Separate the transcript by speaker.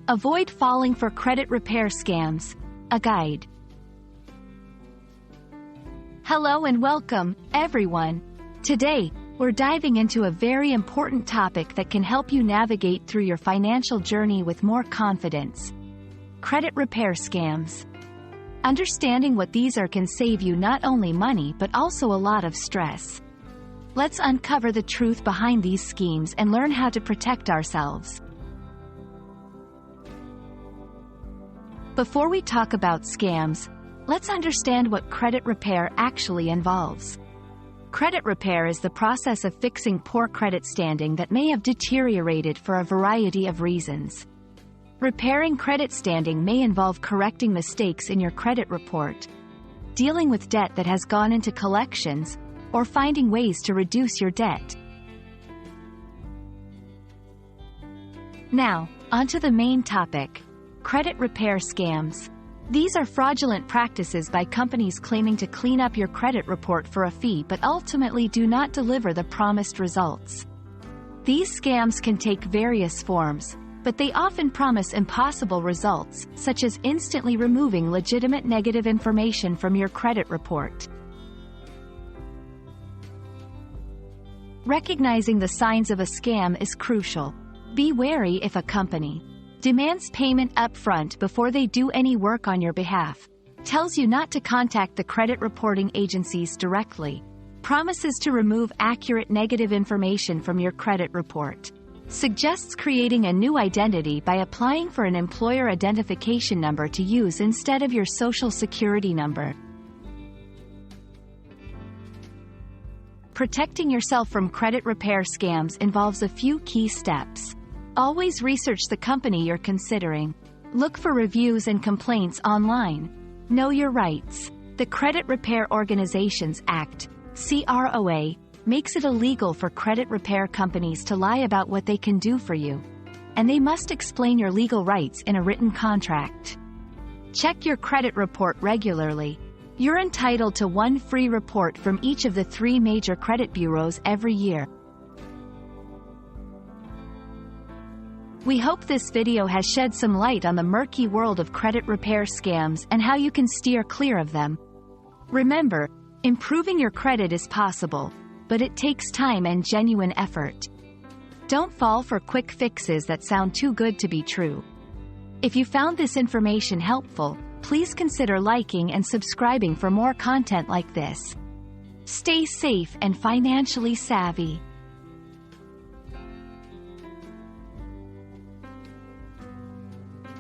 Speaker 1: Avoid falling for credit repair scams. A guide. Hello and welcome, everyone. Today, we're diving into a very important topic that can help you navigate through your financial journey with more confidence. Credit repair scams. Understanding what these are can save you not only money but also a lot of stress. Let's uncover the truth behind these schemes and learn how to protect ourselves. Before we talk about scams, let's understand what credit repair actually involves. Credit repair is the process of fixing poor credit standing that may have deteriorated for a variety of reasons. Repairing credit standing may involve correcting mistakes in your credit report, dealing with debt that has gone into collections, or finding ways to reduce your debt. Now, onto the main topic: credit repair scams. These are fraudulent practices by companies claiming to clean up your credit report for a fee but ultimately do not deliver the promised results. These scams can take various forms, but they often promise impossible results, such as instantly removing legitimate negative information from your credit report. Recognizing the signs of a scam is crucial. Be wary if a company demands payment upfront before they do any work on your behalf, tells you not to contact the credit reporting agencies directly, promises to remove accurate negative information from your credit report, suggests creating a new identity by applying for an employer identification number to use instead of your social security number. Protecting yourself from credit repair scams involves a few key steps. Always research the company you're considering. Look for reviews and complaints online. Know your rights. The Credit Repair Organizations Act, CROA, makes it illegal for credit repair companies to lie about what they can do for you, and they must explain your legal rights in a written contract. Check your credit report regularly. You're entitled to one free report from each of the 3 major credit bureaus every year. We hope this video has shed some light on the murky world of credit repair scams and how you can steer clear of them. Remember, improving your credit is possible, but it takes time and genuine effort. Don't fall for quick fixes that sound too good to be true. If you found this information helpful, please consider liking and subscribing for more content like this. Stay safe and financially savvy.